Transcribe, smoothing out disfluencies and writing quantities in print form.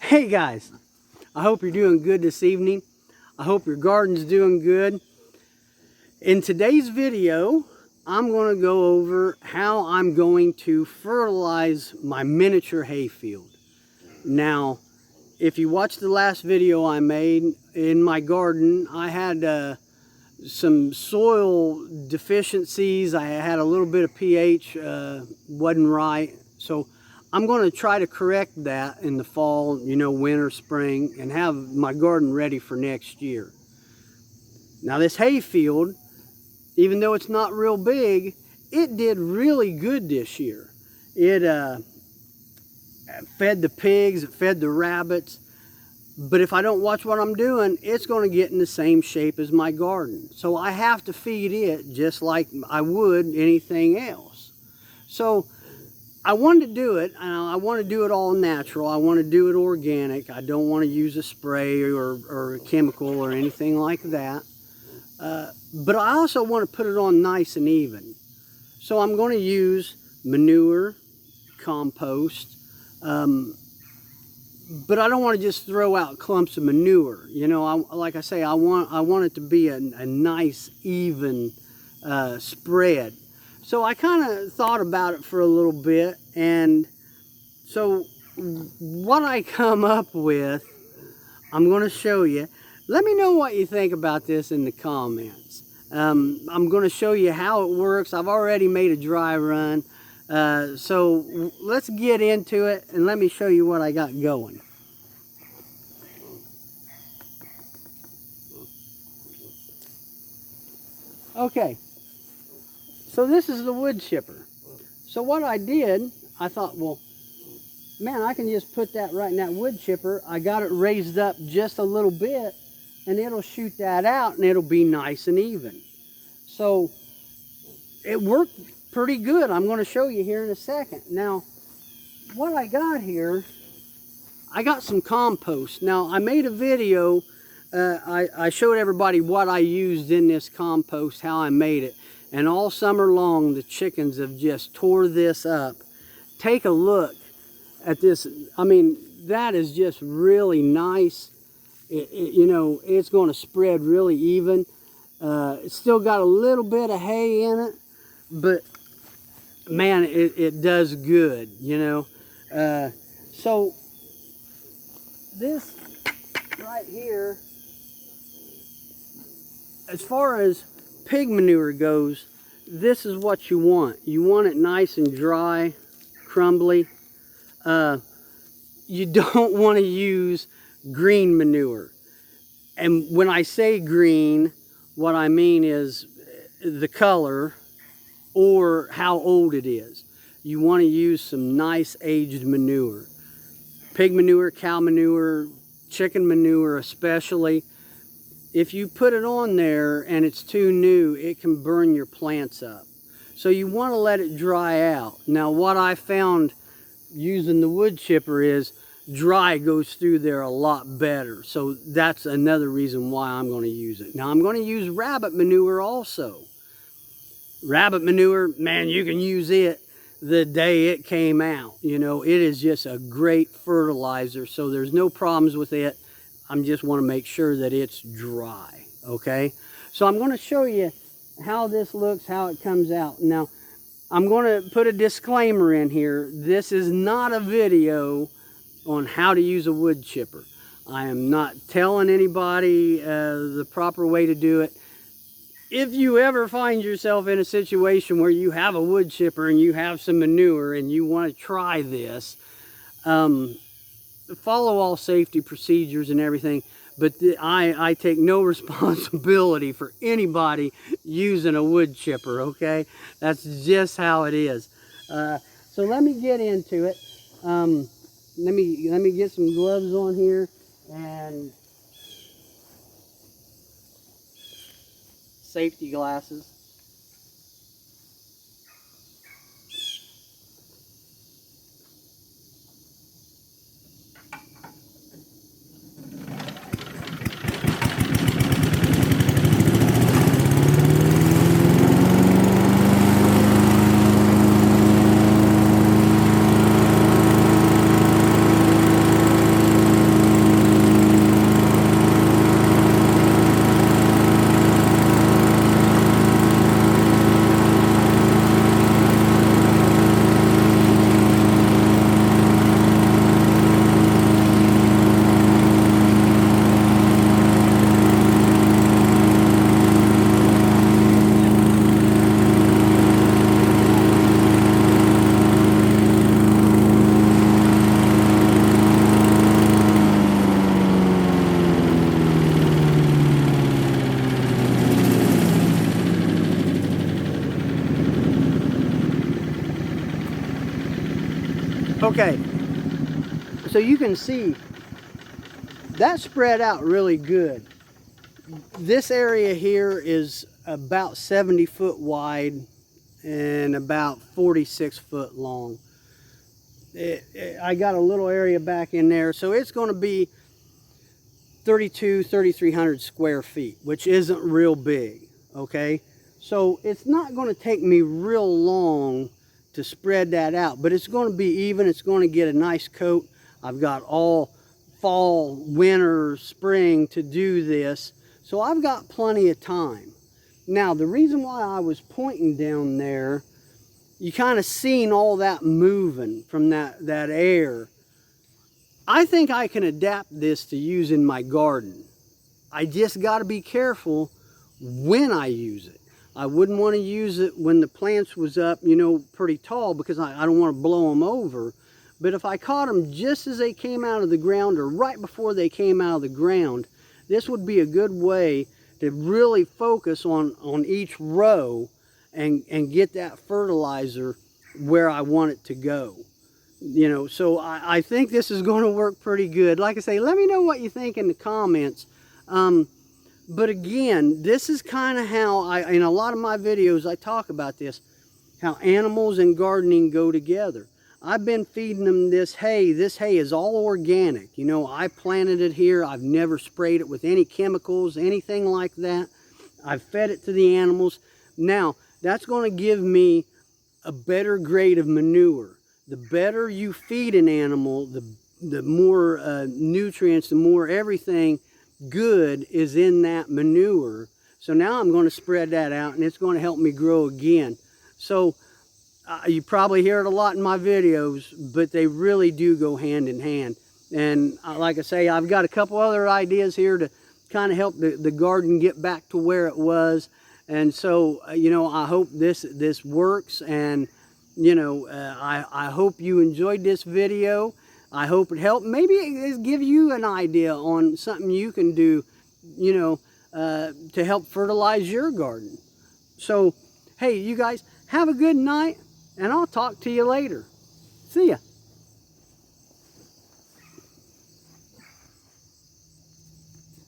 Hey guys, I hope you're doing good this evening. I hope your garden's doing good. In today's video, I'm going to go over how I'm going to fertilize my miniature hayfield. Now, if you watched the last video I made in my garden, I had some soil deficiencies. I had a little bit of pH wasn't right. So I'm going to try to correct that in the fall, winter, spring, and have my garden ready for next year. Now this hayfield, even though it's not real big, it did really good this year. It fed the pigs, it fed the rabbits. But if I don't watch what I'm doing, it's going to get in the same shape as my garden. So I have to feed it just like I would anything else. So I wanted to do it, and I want to do it all natural. I want to do it organic. I don't want to use a spray or a chemical or anything like that. But I also want to put it on nice and even. So I'm going to use manure, compost, but I don't want to just throw out clumps of manure. Like I say, I want it to be a nice, even spread. So I kind of thought about it for a little bit, and so what I come up with, I'm going to show you. Let me know what you think about this in the comments. I'm going to show you how it works. I've already made a dry run. So let's get into it and let me show you what I got going. Okay, so this is the wood chipper. So what I did, I thought, well, man, I can just put that right in that wood chipper. I got it raised up just a little bit, and it'll shoot that out, and it'll be nice and even. So it worked pretty good. I'm going to show you here in a second. Now, what I got here, I got some compost. Now, I made a video. I showed everybody what I used in this compost, how I made it. And all summer long, the chickens have just tore this up. Take a look at this. I mean, that is just really nice. It's going to spread really even. It's still got a little bit of hay in it, but man, it does good, So this right here, as far as pig manure goes, this is what you want. You want it nice and dry, crumbly. You don't want to use green manure. And when I say green, what I mean is the color or how old it is. You want to use some nice aged manure. Pig manure, cow manure, chicken manure especially. If you put it on there and it's too new, it can burn your plants up. So you want to let it dry out. Now what I found using the wood chipper is dry goes through there a lot better. So that's another reason why I'm going to use it. Now I'm going to use rabbit manure also. Rabbit manure, man, you can use it the day it came out. It is just a great fertilizer, so there's no problems with it. I just want to make sure that it's dry, okay? So I'm going to show you how this looks, how it comes out. Now, I'm going to put a disclaimer in here. This is not a video on how to use a wood chipper. I am not telling anybody the proper way to do it. If you ever find yourself in a situation where you have a wood chipper and you have some manure and you want to try this, follow all safety procedures and everything, but I take no responsibility for anybody using a wood chipper, okay? That's just how it is. So let me get into it. Let me get some gloves on here and safety glasses. Okay, so you can see that spread out really good. This area here is about 70 foot wide and about 46 foot long. I got a little area back in there, so it's going to be 3,300 square feet, which isn't real big. Okay, so it's not going to take me real long to spread that out, but it's going to be even. It's going to get a nice coat. I've got all fall, winter, spring to do this, so I've got plenty of time. Now, the reason why I was pointing down there, you kind of seen all that moving from that air. I think I can adapt this to use in my garden. I just got to be careful when I use it. I wouldn't want to use it when the plants was up, you know, pretty tall, because I don't want to blow them over. But if I caught them just as they came out of the ground or right before they came out of the ground, this would be a good way to really focus on each row and get that fertilizer where I want it to go. You know, so I think this is going to work pretty good. Like I say, let me know what you think in the comments. But again, this is kind of how in a lot of my videos, I talk about this, how animals and gardening go together. I've been feeding them this hay. This hay is all organic. You know, I planted it here. I've never sprayed it with any chemicals, anything like that. I've fed it to the animals. Now, that's going to give me a better grade of manure. The better you feed an animal, the more nutrients, the more everything good is in that manure. So now I'm going to spread that out, and it's going to help me grow again. So you probably hear it a lot in my videos, but they really do go hand in hand. And like I say, I've got a couple other ideas here to kind of help the garden get back to where it was. And so, you know, I hope this works, and you know, I hope you enjoyed this video. I hope it helped. Maybe it give you an idea on something you can do, you know, to help fertilize your garden. So, hey, you guys, have a good night, and I'll talk to you later. See ya.